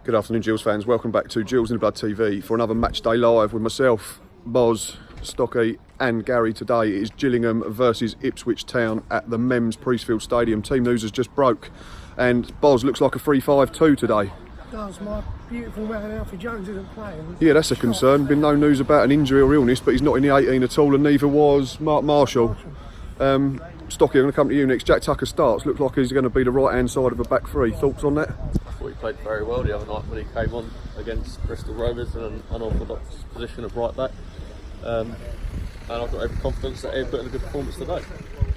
Good afternoon, Gills fans. Welcome back to Gills in the Blood TV for another match day live with myself, Boz, Stocky and Gary. Today it is Gillingham versus Ipswich Town at the Mems Priestfield Stadium. Team news has just broke and Boz looks like a 3-5-2 today. Does. My beautiful man Alfie Jones isn't playing. Yeah, that's a concern. Been no news about an injury or illness, but he's not in the 18 at all, and neither was Mark Marshall. Stocky, I'm going to come to you next. Jack Tucker starts. Looks like he's going to be the right-hand side of a back three. Thoughts on that? I thought he played very well the other night when he came on against Bristol Rovers in an unorthodox position of right back. And I've got every confidence that he'll put in a good performance today.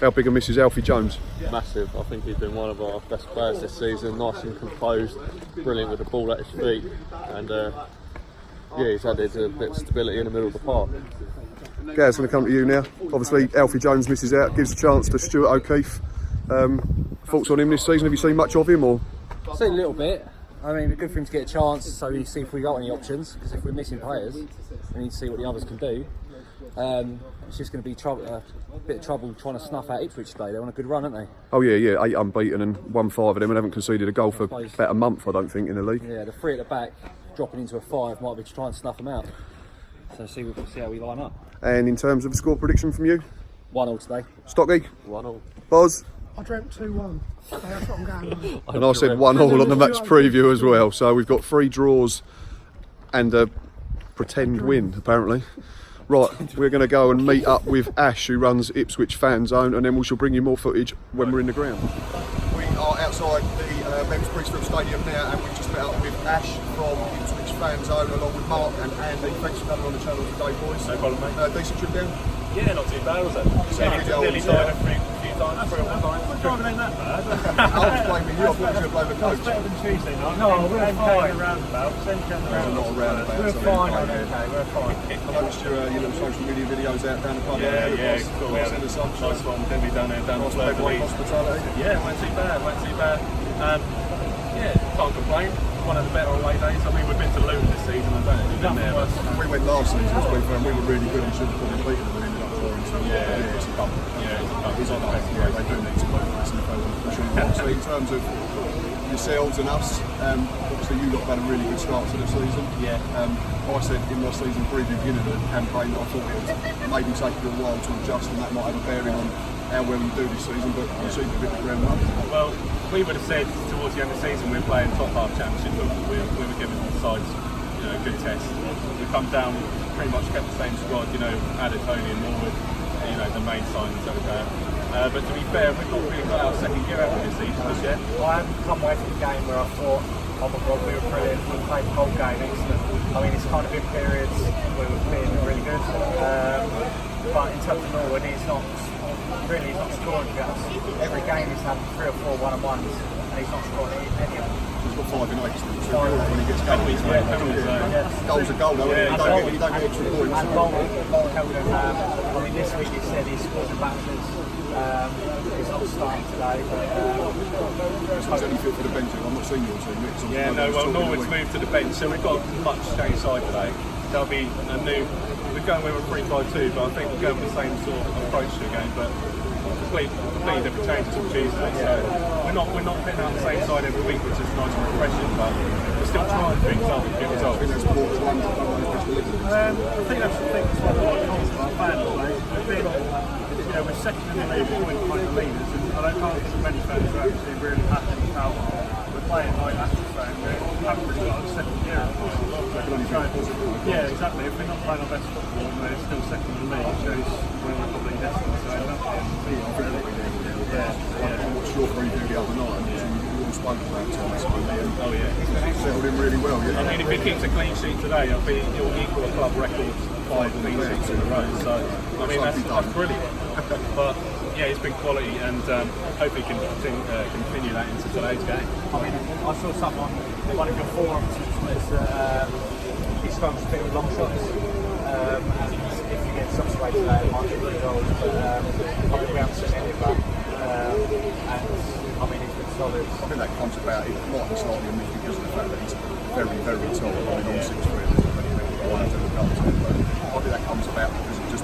How big a miss is Alfie Jones? Massive. I think he's been one of our best players this season. Nice and composed, brilliant with the ball at his feet, and yeah, he's added a bit of stability in the middle of the park. Gaz, going to come to you now. Obviously, Alfie Jones misses out, gives a chance to Stuart O'Keefe. Thoughts on him this season? Have you seen much of him, or? I've seen a little bit. I mean, it's good for him to get a chance, so we see if we got any options. Because if we're missing players, we need to see what the others can do. It's just going to be a bit of trouble trying to snuff out Ipswich today. They're on a good run, aren't they? Oh yeah, 8 unbeaten and won 5 of them, and haven't conceded a goal for about a month, I don't think, in the league. Yeah, the 3 at the back dropping into a 5 might be to try and snuff them out. So see how we line up. And in terms of the score prediction from you? 1-0 today. Stocky? 1-0. Boz? I dreamt 2-1. That's what I'm going on. And I said 1-1 on the match preview as well. So we've got 3 draws and a pretend win, apparently. Right, we're going to go and meet up with Ash, who runs Ipswich Fan Zone, and then we shall bring you more footage when we're in the ground. We are outside the Mems Priestfield Stadium now, and we've just met up with Ash from Ipswich Fan Zone, along with Mark and Andy. Thanks for coming on the channel today, boys. No problem, mate. Decent trip down? Yeah, not too bad, was it? Nearly died a few times, 3 or 4 times. We're driving ain't that bad. I was blaming you, I thought you were blaming the coach. Better than Tuesday night. No, we're fine. There's a lot of roundabouts. We're fine, okay, we're fine. I noticed your little social media videos out down the pub. Yeah, cool. We had a nice one, definitely down there, down the hospitality. Yeah, went too bad. Yeah, can't complain. One of the better away days. I mean, we've been to Luton this season. I don't know if you've been there. But we went last season, to be fair, and we were really good and should have probably beaten them and ended up drawing. So yeah, it's a bump. Yeah, it's a bump. It's on the back. Yeah, they do need to play nice and if they want to push on. So in terms of yourselves and us, obviously you lot have had a really good start to the season. Yeah. I said in my season preview beginning of the campaign that I thought it would maybe take you a while to adjust, and that might have a bearing on how well you do this season, but you seem a bit of ground up. Well, we would have said towards the end of the season we were playing top half championship, but we were giving the sides, a good test. We come down, pretty much kept the same squad, added Tony and Norwood, the main signings that were there. But to be fair, we've not really got our second gear out of this season just yet. I haven't come away from the game where I thought, oh my god, we were brilliant, we played the whole game excellent. I mean, it's kind of been periods where we've been really good. But in terms of Norwood, he's not scoring for us. Every game he's had 3 or 4 one-on-ones and he's not scoring any of them. He's got 5 in 8 still, so when he gets penalties, goals are goal, though. You don't get extra points. And Bolton held him. I mean, this week he said he scored the batches. He's not starting today. He's only fit for the bench. I'm not seeing your team. Yeah, no, well, Norwood's moved to the bench, so we've got a much changed side today. There'll be a new. We're going with a 3-5-2, but I think we're going with the same sort of approach to the game, but completely different changes from Tuesday. So we're not putting out the same side every week, which is nice and refreshing, but we're still trying things out and get results. I think that's the thing. It's what a lot of confidence fans today. We're second in the league, point behind the leaders, and I can't think of many fans who are actually really happy with how we're playing like Ashton's saying. We haven't really got a second gear. Yeah, exactly. If we're not playing our best football and we're still second in the league, it shows where we're probably destined. So that's the end. I watched your preview the other night, and you all spoke about Thomas. Oh yeah, he's settled in really well. Yeah. I mean, if he keeps a clean sheet today, he'll equal a club record 5 clean sheets in a row. So I mean, that's brilliant. But yeah, it's been quality, and hopefully can continue that into today's game. I mean, I saw someone on one of your forums was he struggles a bit with long shots. And if you get some way today, it might get good goals. But I think we haven't seen any of that. And I mean, it's been solid. I think that comes about, it might be slightly a myth because of the fact that he's very, very tall. I mean, on 6'3", there's many people that want to do the goals, but I think that comes about because of his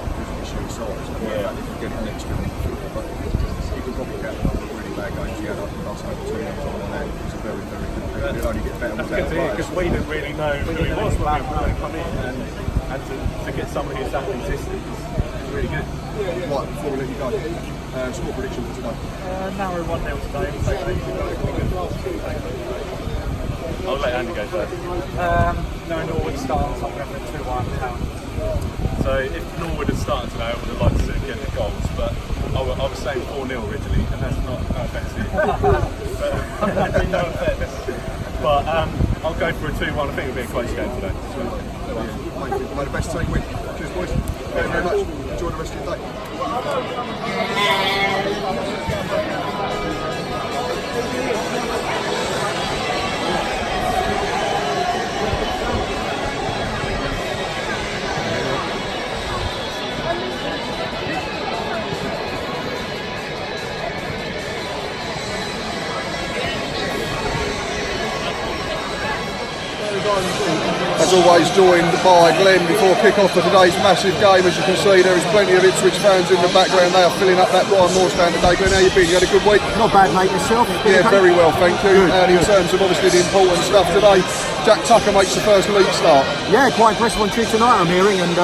sheer size. And the fact that you get it next to him, but he can probably get a number of really bad games. He had, I think, last night 2 games on, and he's a very, very good It'll only get better with that. Because we didn't really know who he was when we come in, and to get somebody who's that consistent is really good. Right, before we let you go, score prediction for today. Narrow 1-0 today. I'll let Andy go first. No Norwood starts. I'm going for 2-1 town. So if Norwood had started today, I would have liked to see him get the goals, but I was saying 4-0 originally, and that's not offensive. But no offence. But I'll go for a 2-1. I think it'll be a close game today. May the best team win. Cheers, boys. Thank you very much. Enjoy the rest of your day. As always, joined by Glenn before kick-off for today's massive game. As you can see, there is plenty of Ipswich fans in the background. They are filling up that Brian Moore stand today. Glenn, how you been? You had a good week? Not bad, mate. Yourself? Yeah, very well, thank you. And in terms of obviously the important stuff today, Jack Tucker makes the first league start. Yeah, quite impressive on Tuesday night, I'm hearing, and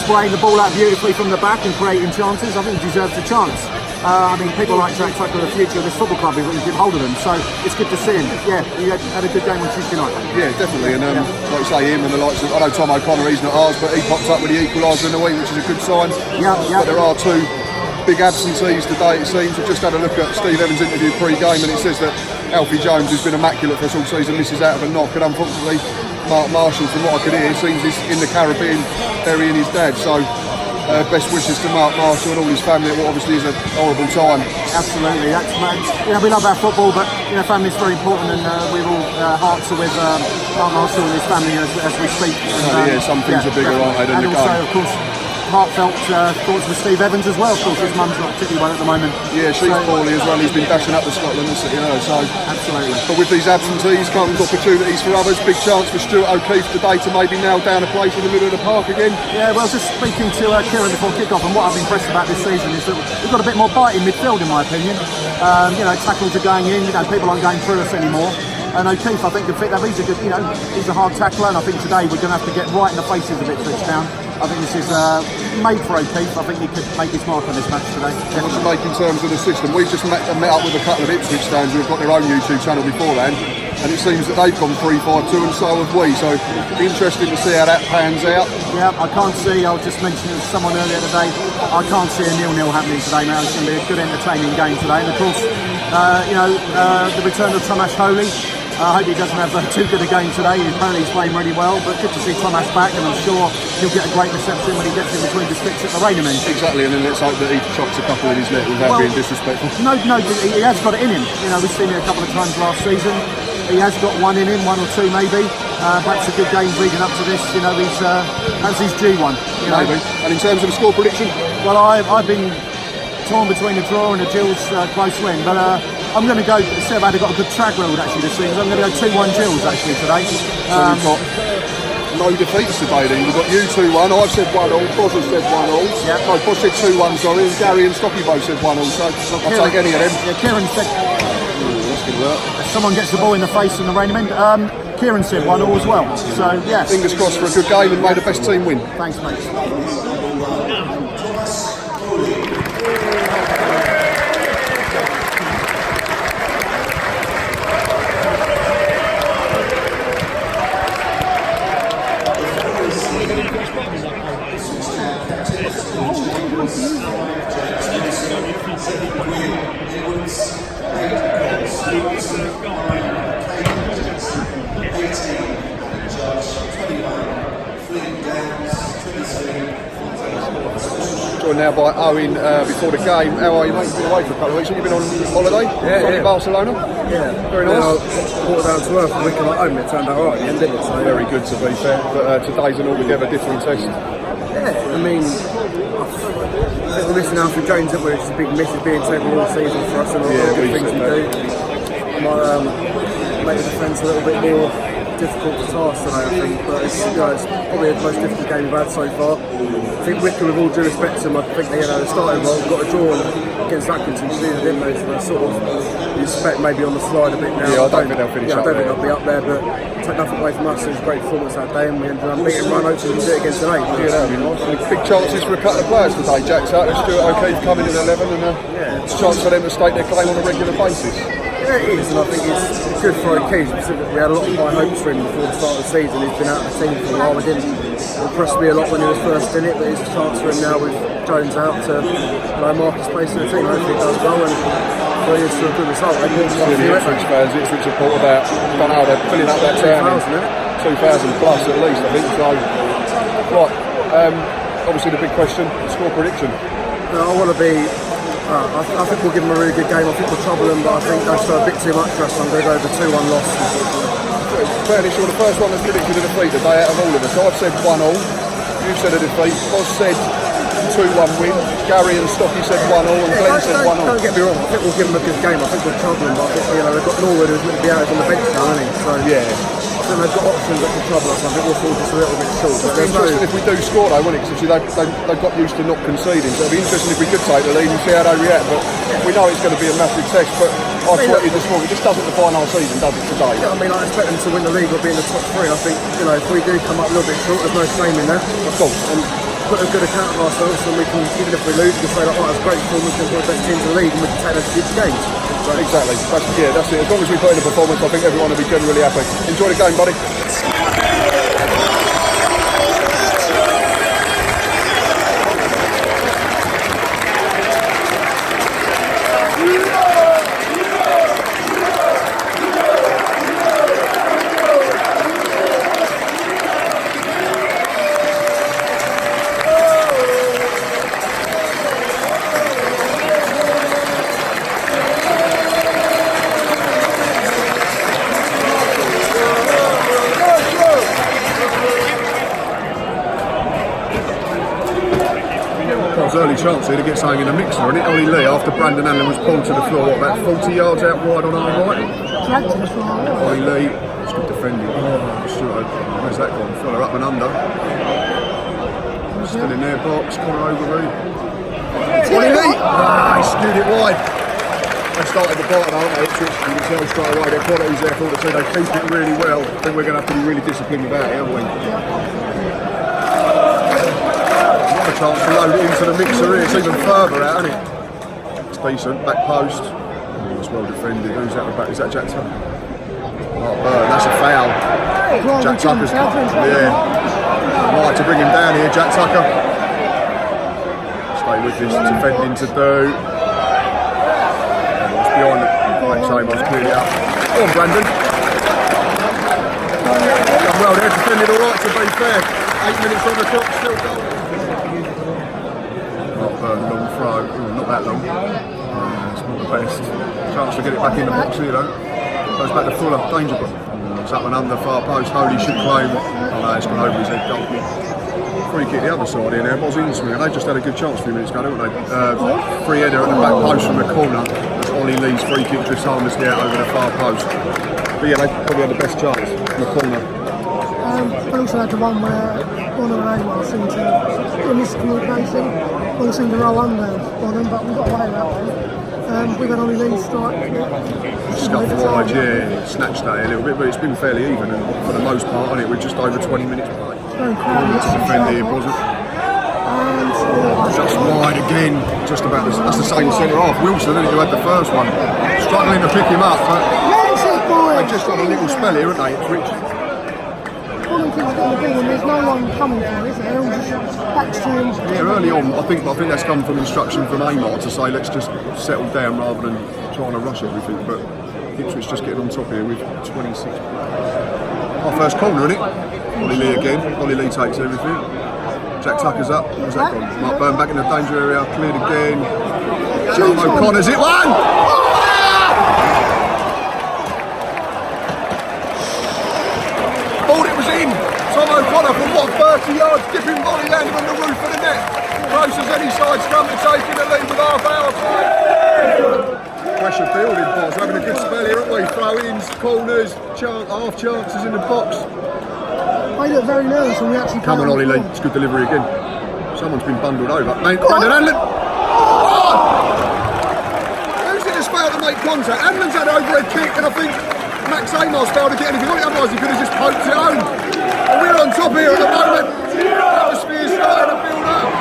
spraying the ball out beautifully from the back and creating chances. I think he deserves a chance. I mean, people like Jack Tucker, the future of this football club, is get hold of them. So it's good to see him. Yeah, he had a good game on Tuesday night. Yeah, definitely. And like you say, him and the likes of, I know Tom O'Connor, he's not ours, but he popped up with the equaliser in the week, which is a good sign. Yeah. But there are two big absentees today, it seems. We've just had a look at Steve Evans' interview pre-game, and it says that Alfie Jones, who's been immaculate for us all season, misses out of a knock, and unfortunately Mark Marshall, from what I could hear, seems he's in the Caribbean burying his dad. So best wishes to Mark Marshall and all his family at what obviously is a horrible time. Absolutely, that's we love our football, but family is very important, and we're all hearts are with Mark Marshall and his family as we speak. And, some things are bigger, aren't they, than and the also, game. of course, heartfelt thoughts with Steve Evans as well. Of course, his mum's not particularly well at the moment. Yeah, she's poorly as well. He's been dashing up to Scotland, so absolutely. But with these absentees comes opportunities for others. Big chance for Stuart O'Keefe today to maybe nail down a place in the middle of the park again. Yeah, well, just speaking to Kieran before kick-off, and what I've been impressed about this season is that we've got a bit more bite in midfield, in my opinion. Tackles are going in. People aren't going through us anymore. And O'Keefe, I think, can fit that. He's a good, he's a hard tackler, and I think today we're going to have to get right in the faces of Ipswich Town. I think this is made for O'Keefe. I think he could make his mark on this match today. What to make in terms of the system? We've just met up with a couple of Ipswich fans who have got their own YouTube channel beforehand, and it seems that they've gone 3-5-2, and so have we. So it'll be interesting to see how that pans out. Yeah, I can't see. I was just mentioning to someone earlier today. I can't see a 0-0 happening today, now. It's going to be a good, entertaining game today. And of course, the return of Tomasz Holy. I hope he doesn't have too good a game today. Apparently he's playing really well, but good to see Tomasz back, and I'm sure he'll get a great reception when he gets in between the sticks at the Rainham end. Exactly, and then let's hope that he chops a couple in his net without being disrespectful. No, he has got it in him. We've seen it a couple of times last season. He has got one in him, one or two maybe. Perhaps a good game leading up to this. That's his G1. Maybe. And in terms of the score prediction? Well, I've been torn between a draw and a Gills close win, but I'm going to go. I've got a good track record actually this season. I'm going to go 2-1 Gills actually today. So we've got no defeats today then. We've got you 2-1, I've said 1-0, Boz has said 1-0. Yeah. No, Boz said 2-1, sorry, and Gary and Stocky both said 1-0, so I'll take any of them. Yeah, Kieran said... That's good work. If someone gets the ball in the face in the Rainham end, Kieran said 1-0 as well. So, yeah. Fingers crossed for a good game, and may the best team win. Thanks, mate. Joined now by Owen before the game. How are you, mate? You've been away for a couple of weeks. Have you been on holiday? Yeah. Barcelona? Yeah. Very nice. I walked down to Earth a week and at home. It turned out alright in the end, didn't it? So, Very good to be fair, but today's an altogether different test. yeah, I mean, I think we're missing Alfie Jones, which is a big miss, is being taken all season for us, and all the good things we do. Might make the defence a little bit more difficult to task today, I think, but it's, it's probably the most difficult game we've had so far. I think Wicker, with all due respect to them, I think they the starting role got a draw against Atkinson, didn't they? So they sort of respect maybe on the slide a bit now. Yeah, I don't think they'll finish up I don't there. think they'll be up there, but take nothing away from us. It was a great performance that day, and we ended up beating Ryan Oates and do it again today. Yeah, that'd be nice. Big chances for a couple of players today. Jack Tucker, Stuart O'Keefe coming in 11, and it's a chance for them to stake their claim on a regular basis. Yeah, it is, and I think it's good for O'Keefe. We had a lot of high hopes for him before the start of the season. He's been out of the team for a while. We didn't impress me a lot when he was first in it, but it's a chance for him now with Jones out to mark his place in the team. Hopefully he does well and leads to a good result. The Ipswich fans, Ipswich support about, I don't know, they're filling up that town. 2,000 plus at least, I think. So, right, obviously the big question, score prediction. No, I want to be. I think we'll give them a really good game. I think we'll trouble them, but I think that's a bit too much for us. I'm going to go over 2-1 loss. Fairly sure the first one that's predicted a defeat today out of all of us. I've said 1-all. You've said a defeat. Oz said 2-1 win. Gary and Stocky said 1-all, and Glenn said 1-all. Don't get me wrong. I think we'll give them a good game. I think we'll trouble them, but I think they've got Norwood who's meant to be out on the bench now, hasn't he? So yeah. So they've got options that can trouble us. I think we'll fall just a little bit short. But It'd be interesting if we do score though, wouldn't it? Because they've got used to not conceding. So it'd be interesting if we could take the lead and see how they react. But we know it's going to be a massive test. But I tweeted this morning, it just doesn't define our season, does it, today? Yeah, I mean, I expect them to win the league or be in the top 3. I think, if we do come up a little bit short, there's no shame in that. Of course. And put a good account of ourselves, and we can, even if we lose, we can say, like, that's great performance, we're one of the best teams in the league, and we can take those future games. So, exactly. That's it. As long as we put in a performance, I think everyone will be generally happy. Enjoy the game, buddy. Early chance here to get something in the mixer, and Ollie Lee, after Brandon Allen was pulled to the floor, about 40 yards out wide on our right. Ollie Lee, it's good defending. Where's that gone? Fella up and under. Still in their box, corner over Ollie Lee! He skewed it wide. They started the bottom, aren't they? Ipswich, you can tell straight away their quality's there for the two. They keep it really well. I think we're going to have to be really disciplined about it, haven't we? Chance to load it into the mixer here, it's even further out, isn't it? It's decent, back post. Oh, it's well defended. Who's out the back? Is that Jack Tucker? Oh, Burn, that's a foul. Jack Tucker's right to bring him down here, Jack Tucker. Stay with this, defending to do. It's behind the back side, was clearly out. Go on, Brandon. Done well there, defended alright to be fair. 8 minutes on the clock, still going. Long throw, not that long. It's not the best. Chance to get it back in the box here though. Goes back to Fuller, danger ball. It's up and under, far post, Holy should claim. Oh no, it's gone over his head, goal. Free kick the other side here now, Boz Innsmouth, and they just had a good chance a few minutes ago, didn't they? Free header at the back post from the corner. That's Ollie Lee's free kick just harmlessly out over the far post. But yeah, they probably had the best chance from the corner. I also had the one where one of our Aymar seemed to do a miscommunication. One seemed to roll under on them, but we got away with that one. We got Ollie Lee's strike. Scuffed wide, yeah, snatched that a little bit, but it's been fairly even, and for the most part on it, we're just over 20 minutes play. Very crowded. To defend here, wasn't just wide again, just about that's the same centre half. Wilson, who had the first one, struggling to pick him up, but they just got a little spell here, haven't they? Ipswich. All them kids got the ball and there's no one coming for it, is there? They're all just back to him. Yeah, early on, I think that's come from instruction from Aymar to say let's just settle down rather than trying to rush everything. But Ipswich just getting on top here with 26. Our first corner, isn't it? Ollie Lee again. Ollie Lee takes everything. Jack Tucker's up. Where's that gone? Mark Byrne back in the danger area. Cleared again. John O'Connor's it one. Tom O'Connor from 30 yards, dipping volley landing on the roof of the net. Close as any side's come to taking the lead with half hour time. Pressure building, boys. We're having a good spell here, aren't we? Throw-ins, corners, half chances in the box. They look very nervous when we actually Come on, Ollie Lee. It's good delivery again. Someone's been bundled over. Brandon Hanlon. Oh! Who's it that's failed to make contact? Hanlon's had overhead kick, and I think Max Amar's failed to get anything on it. Otherwise, he could have just poked it home. And we're on top here at the moment. The atmosphere's starting to build up.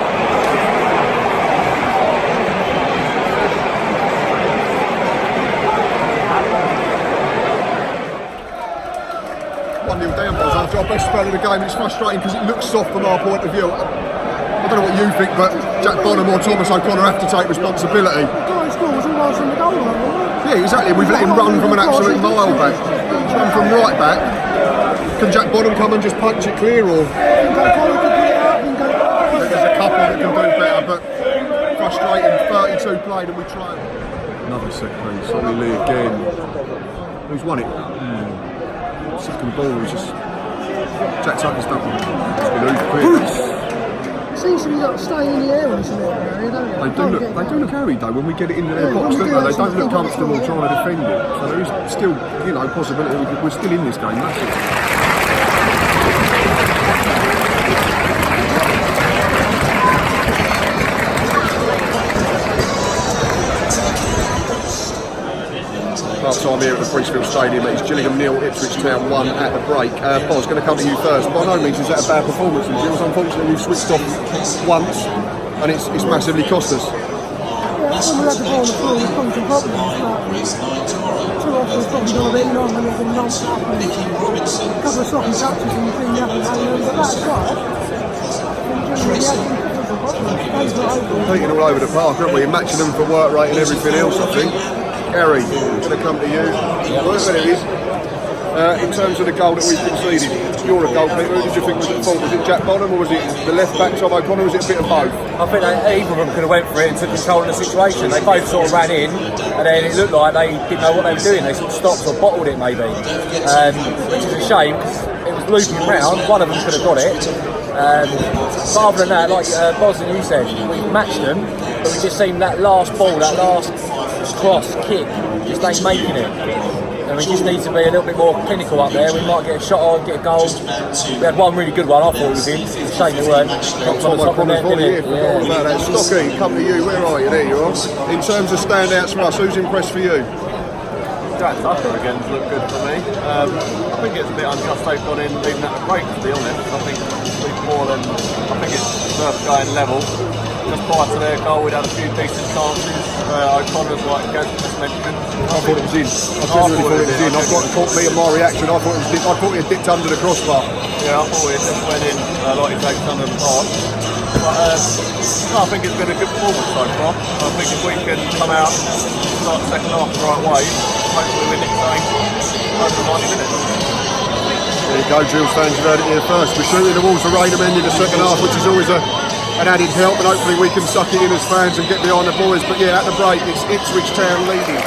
1-0 down, boys, after our best spell of the game. It's frustrating because it looks soft from our point of view. I don't know what you think, but Jack Bonham or Thomas O'Connor have to take responsibility. The guy who scored was almost in the goal line, wasn't Yeah, exactly. We've let him run from an absolute mile back. He's run from right back. Can Jack Bonham come and just punch it clear, or? I think there's a couple that can do better, but frustrating. 32 played and we tried. Another set piece. Ollie Lee again. Who's won it? Second ball was just Jack Tucker's done. It seems to be like staying in the air when it's in the area, don't it? They do look harried though when we get it into their box, don't they? They don't look comfortable trying to defend it. So there is still, possibility we're still in this game. That's it. Half time here at the Priestfield Stadium. It's Gillingham 0, Ipswich Town 1 at the break. Boz, going to come to you first. By no means is that a bad performance from Gills. Unfortunately, we've switched off once and it's massively cost us. Yeah, when we had the ball on the floor, we've come to problems, but too often it's probably got a bit long and it's been knocked up and a couple of sloppy touches and you think you haven't had them, but that's right. Beating all over the park, aren't we? And matching them for work rate and everything else, I think. Gary, I'm going to come to you. There it is. In terms of the goal that we've conceded, you're a goalkeeper. Who did you think was at fault? Was it Jack Bonham or was it the left back Tom O'Connor? Or was it a bit of both? I think either of them could have went for it and took control of the situation. They both sort of ran in and then it looked like they didn't know what they were doing. They sort of stopped or bottled it maybe, which is a shame because it was looping round. One of them could have got it. But other than that, like Boz and you said, we matched them, but we just seemed that last ball, that last cross, kick, just ain't making it. And we just need to be a little bit more clinical up there. We might get a shot on, get a goal. We had one really good one, I thought it was in. It's a shame it weren't. Tom O'Connor's volley here, forgot all about that. Stocky, come to you, where are you? There you are. In terms of standouts for us, who's impressed for you? Jack Tucker again looked good for me. I think it's a bit unjust they've gone in leaving at the break, to be honest. I think it's worth going level. Just prior to their goal, we'd had a few decent chances. O'Connor's, like Gaz just mentioned. I thought it was in. I genuinely thought it was in. I've got to caught me and my reaction. I thought it had dipped under the crossbar. Yeah, I thought it just went in like it takes under the park. But I think it's been a good performance so far. I think if we can come out and start the second half the right way, hopefully we're nicknaming over 90 minutes. There you go, Gills fans, you heard it here first. We're shooting towards the Raynham end in the second half, which is always an added help, and hopefully we can suck it in as fans and get behind the boys. But yeah, at the break, it's Ipswich Town leading.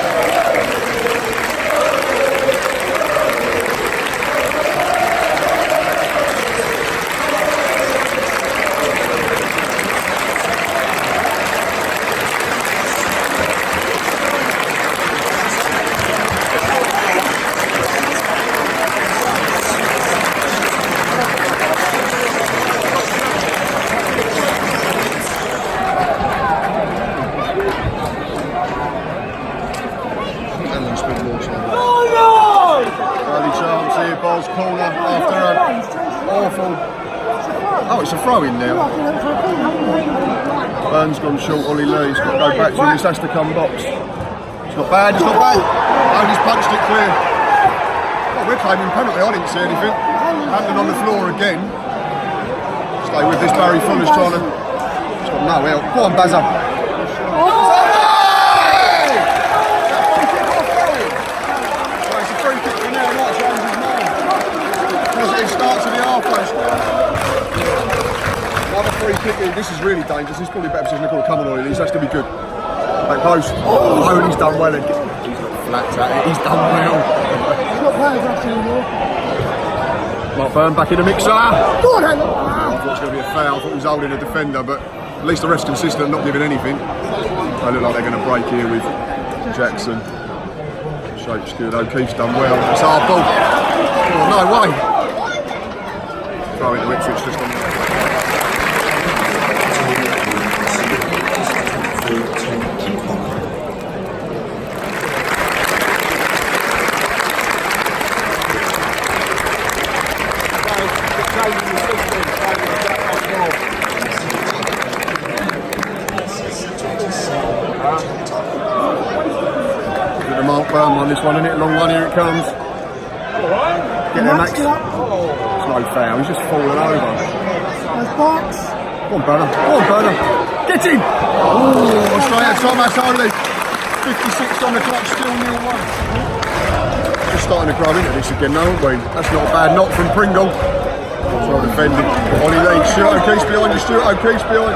Corner after an awful. Oh, it's a throw in now. Burns gone short. Ollie Lee, he's got to go back to him. This has to come box. It's not bad. It's not bad. Oh, he's punched it clear. Oh, we're claiming penalty. I didn't see anything. Happening on the floor again. Stay with this. Barry Fuller's trying to. It's got no help. Go on, Bazza. It starts in the half post. Another free kick. This is really dangerous. This is probably a better position to call. Come on, Ollie. This has to be good. Back post. Oh, he's done well. He's got flat at it. He's done well. He's not playing for us anymore. Mark Byrne back in the mixer. Go on, Hannah. I thought it was going to be a foul. I thought he was holding a defender, but at least the rest consistent, not giving anything. They look like they're going to break here with Jackson. Shape's good. O'Keefe's done well. It's our ball. Oh, no way. Throw into Ipswich just on the Mark Brown on this one, isn't it? Long one, here it comes. Get there, Max. It's no foul, he's just falling over. There's box. Go on, brother. Go on, brother. Get him! Oh, straight out, Thomas only. 56 on the clock, still 0-1. We're starting to grow into this again, though, aren't we? That's not a bad knock from Pringle. Well defended. Ollie Lee, Stuart O'Keefe's behind you, Stuart O'Keefe's behind.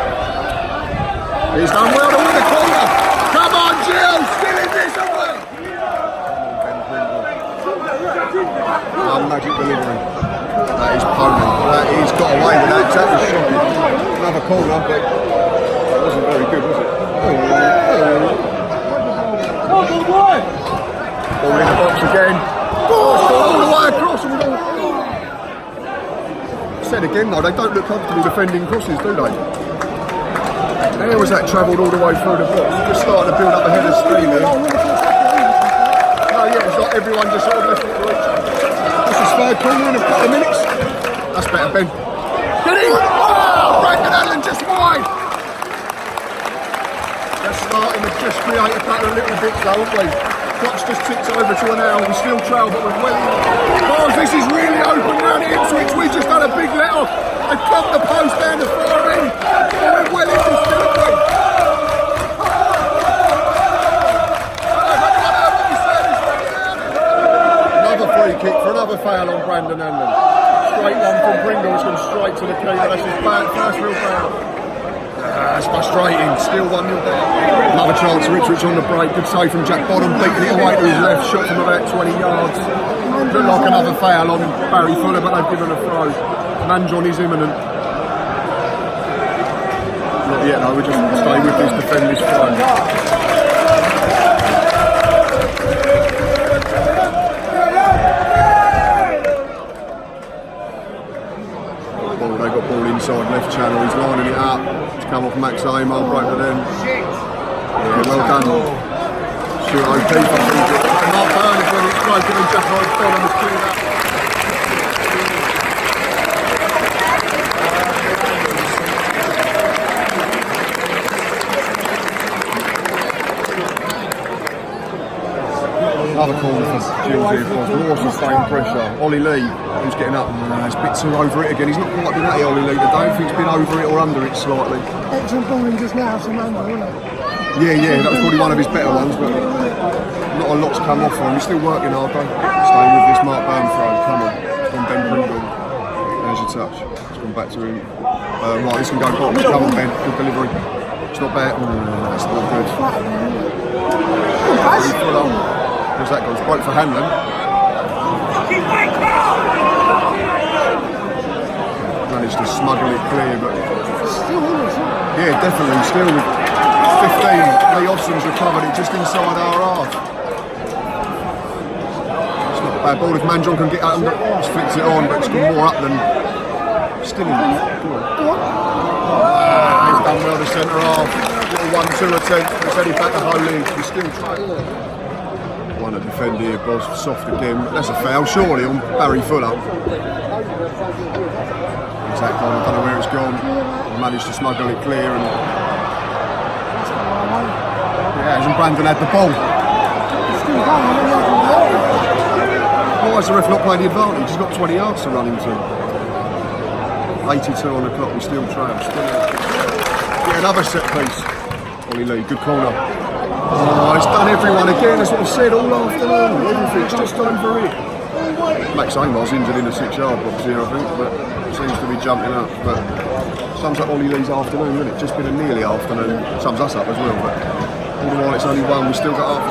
He's done well to win the corner. Come on, Gills! Still in this, haven't we? Magic delivery. That is pony. He's got away with that. That was shocking. Another corner, but it wasn't very good, was it? Ball in the box again. All the way across. Said again though, they don't look comfortable defending crosses, do they? There was that travelled all the way through the box. Just starting to build up a head of steam there. Yeah, it's like everyone just sort of left it to each other. This is third corner in a couple of minutes. That's better, Ben. Get in! Oh, Brandon Allen just wide! They're starting to just create a couple of little bits though, aren't we? Clock's just ticked over to an hour. We still trail, but we're well in. Bars, this is really open round at Ipswich. We've just done a big let off. They've got the post down the far end. We're well in this still, aren't we? Free kick for another foul on Brandon Allen. Straight one from Pringle, it's gone straight to the keeper. That's his first real foul. That's frustrating. Still 1-0 down. Another chance for Ipswich on the break. Good save from Jack Bottom, beating it away to his left. Shot from about 20 yards. Looked like another foul on Barry Fuller, but they've given a throw. Manjon is imminent. Not yet though, we just stay with this, defend this throw. Inside left channel, he's lining it up. It's come off Max Amar, break for them. Yeah, well done. Stuart O'Keefe, I think it. Mark Burners when it's broken and Jack Hyde fell on the clean up. Another corner for Gills here, of course. More sustained pressure. Ollie Lee, who's getting up. He's a bit too over it again. He's not quite been at it, Ollie Lee, today. I think he's been over it or under it slightly. Excellent balling just now from Andrew, isn't it? Yeah, that was probably one of his better ones, but not a lot's come off for him. He's still working hard though. Staying with this Mark Byrne throw. Come on. It's gone Ben Pringle. There's your touch. It's gone back to him. Right, this can go bottom. Come on, Ben. Good delivery. It's not bad. That's not good. Where's that goes? Broke for Hanlon. Managed to smuggle it clear, but yeah, definitely still with 15. Lee Hobson's recovered it just inside our half. It's not a bad ball if Manjon can get under. Just flicks it on, but it's gone more up than still in. He's done well the centre half. Little 1-2 attempt. He's headed back to Holy. He's still trying. One to defend here, Boss soft again. That's a foul, surely, on Barry Fuller. Exact one, I don't know where it's gone. He managed to smuggle it clear and yeah, hasn't Brandon had the ball? Why is the ref not playing the advantage? He's got 20 yards to run into. 82 on the clock, we still trail. Yeah, another set piece. Ollie Lee, good corner. Oh, it's done everyone again, that's what I said all afternoon. Everything's just over it. Max Amar's injured in the 6-yard box here, I think, but seems to be jumping up. But sums up Ollie Lee's afternoon, isn't it? Just been a nearly afternoon. Sums us up as well, but all the while it's only one, we still got half.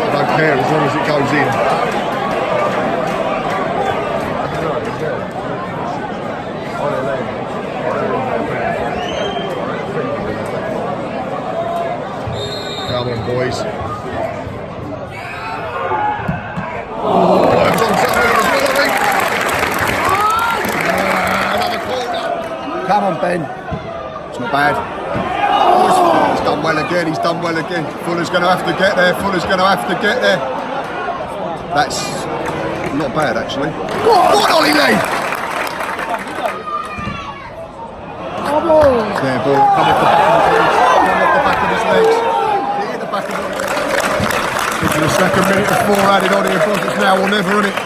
I don't care as long as it goes in. Come on, Ben. It's not bad. Oh, he's done well again. He's done well again. Fuller's going to have to get there. Fuller's going to have to get there. That's not bad, actually. Go on, Ollie Lee! There, ball. Come off the back of his legs. Hit the back of his legs. This is the second minute of 4 added on here. It's now or never, isn't it?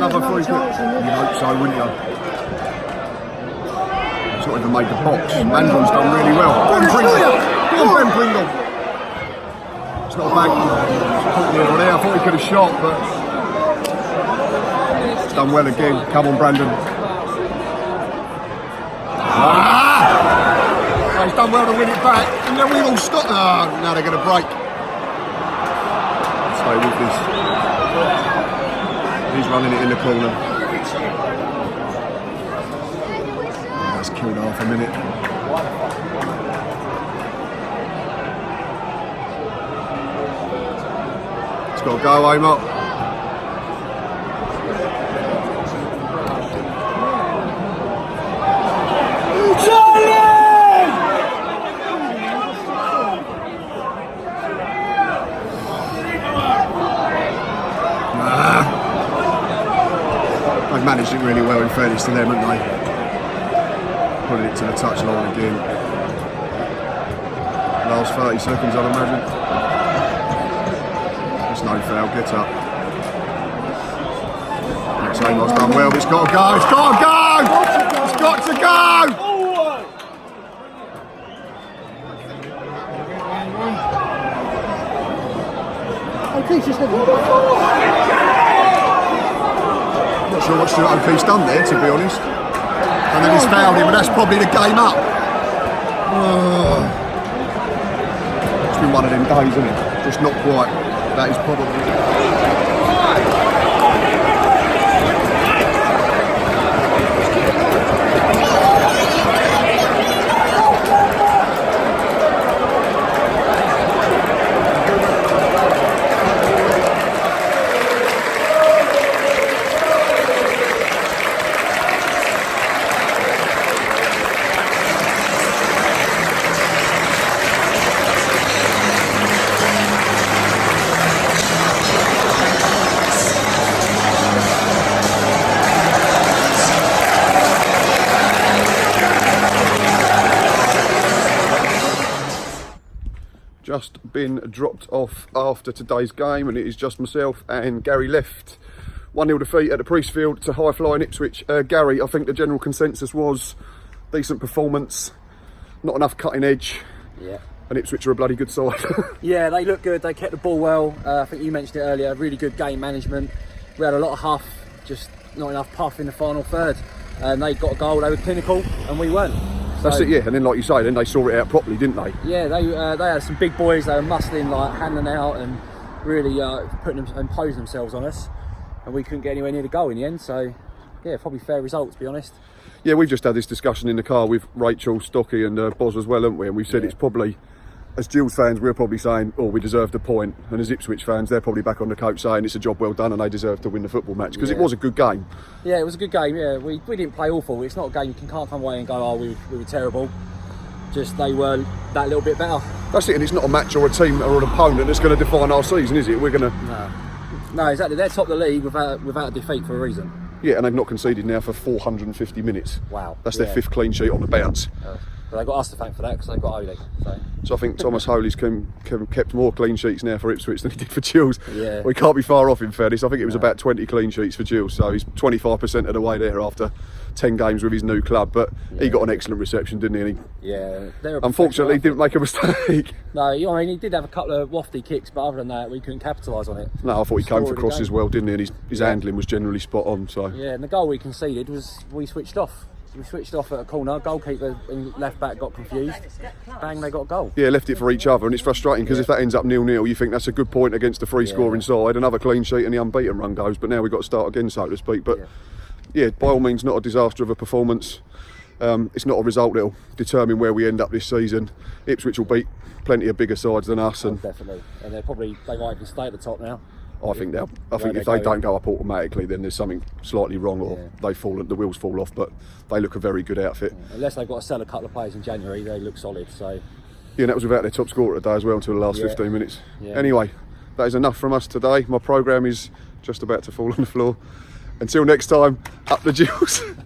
Another free kick. You hope so, wouldn't you? It's not even made the box. Mandron's done really well. Ben Pringle. Go on, Ben Pringle. It's not a bad caught the other there. I thought he could have shot, but it's done well again. Come on, Brandon. He's done well to win it back. And then we've all stopped. Now they're going to break. Stay with this. He's running it in the corner. That's killed half a minute. It's got to go, Aimo. They've managed it really well, in fairness to them, haven't they? Putting it to the touchline again. Last 30 seconds, I'd imagine. There's no foul, get up. That's Amos done well, but it's got to go, it's got to go! It's got to go! Not sure what Stuart O'Keefe's done there, to be honest. And then he's fouled him, and that's probably the game up. It's been one of them days, isn't it? Just not quite. That is probably... Just been dropped off after today's game, and it is just myself and Gary left. 1-0 defeat at the Priestfield to high flying Ipswich. Gary, I think the general consensus was decent performance, not enough cutting edge. Yeah. And Ipswich are a bloody good side. Yeah, they look good. They kept the ball well. I think you mentioned it earlier. Really good game management. We had a lot of huff, just not enough puff in the final third. And they got a goal. They were clinical, and we weren't. That's it, yeah. And then, like you say, then they saw it out properly, didn't they? Yeah, they had some big boys. They were muscling, like handing out, and really imposing themselves on us. And we couldn't get anywhere near the goal in the end. So, yeah, probably fair result, to be honest. Yeah, we've just had this discussion in the car with Rachel, Stocky, and Boz as well, haven't we? And we've said it's probably, as Gills fans, we're probably saying, oh, we deserved a point. And as Ipswich fans, they're probably back on the coach saying it's a job well done and they deserve to win the football match, because it was a good game. Yeah, it was a good game. Yeah, we didn't play awful. It's not a game you can't come away and go, oh, we were terrible. Just they were that little bit better. That's it, and it's not a match or a team or an opponent that's going to define our season, is it? We're going to... No, exactly. They're top of the league without a defeat for a reason. Yeah, and they've not conceded now for 450 minutes. Wow. That's their 5th clean sheet on the bounce. But they've got us to thank for that, because they've got Holy. So I think Thomas Holy's kept more clean sheets now for Ipswich than he did for Gills. Yeah. We can't be far off, in fairness. I think it was about 20 clean sheets for Gills, so he's 25% of the way there after 10 games with his new club. But he got an excellent reception, didn't he? Unfortunately, he didn't make a mistake. No, I mean, he did have a couple of wafty kicks, but other than that, we couldn't capitalise on it. No, I thought he came for crosses well, didn't he? And his handling was generally spot on. So yeah, and the goal we conceded was we switched off. We switched off at a corner. Goalkeeper and left back got confused. Bang, they got a goal. Yeah, left it for each other, and it's frustrating because if that ends up 0-0, you think that's a good point against the free scoring side. Another clean sheet and the unbeaten run goes. But now we've got to start again, so to speak. But yeah, by all means, not a disaster of a performance. It's not a result that'll determine where we end up this season. Ipswich will beat plenty of bigger sides than us, and definitely, and they might even stay at the top now. I think if they don't go up automatically, then there's something slightly wrong, or the wheels fall off. But they look a very good outfit. Unless they've got to sell a couple of players in January, they look solid. So yeah, and that was without their top scorer today as well until the last 15 minutes. Anyway, that is enough from us today. My programme is just about to fall on the floor. Until next time, up the Gills.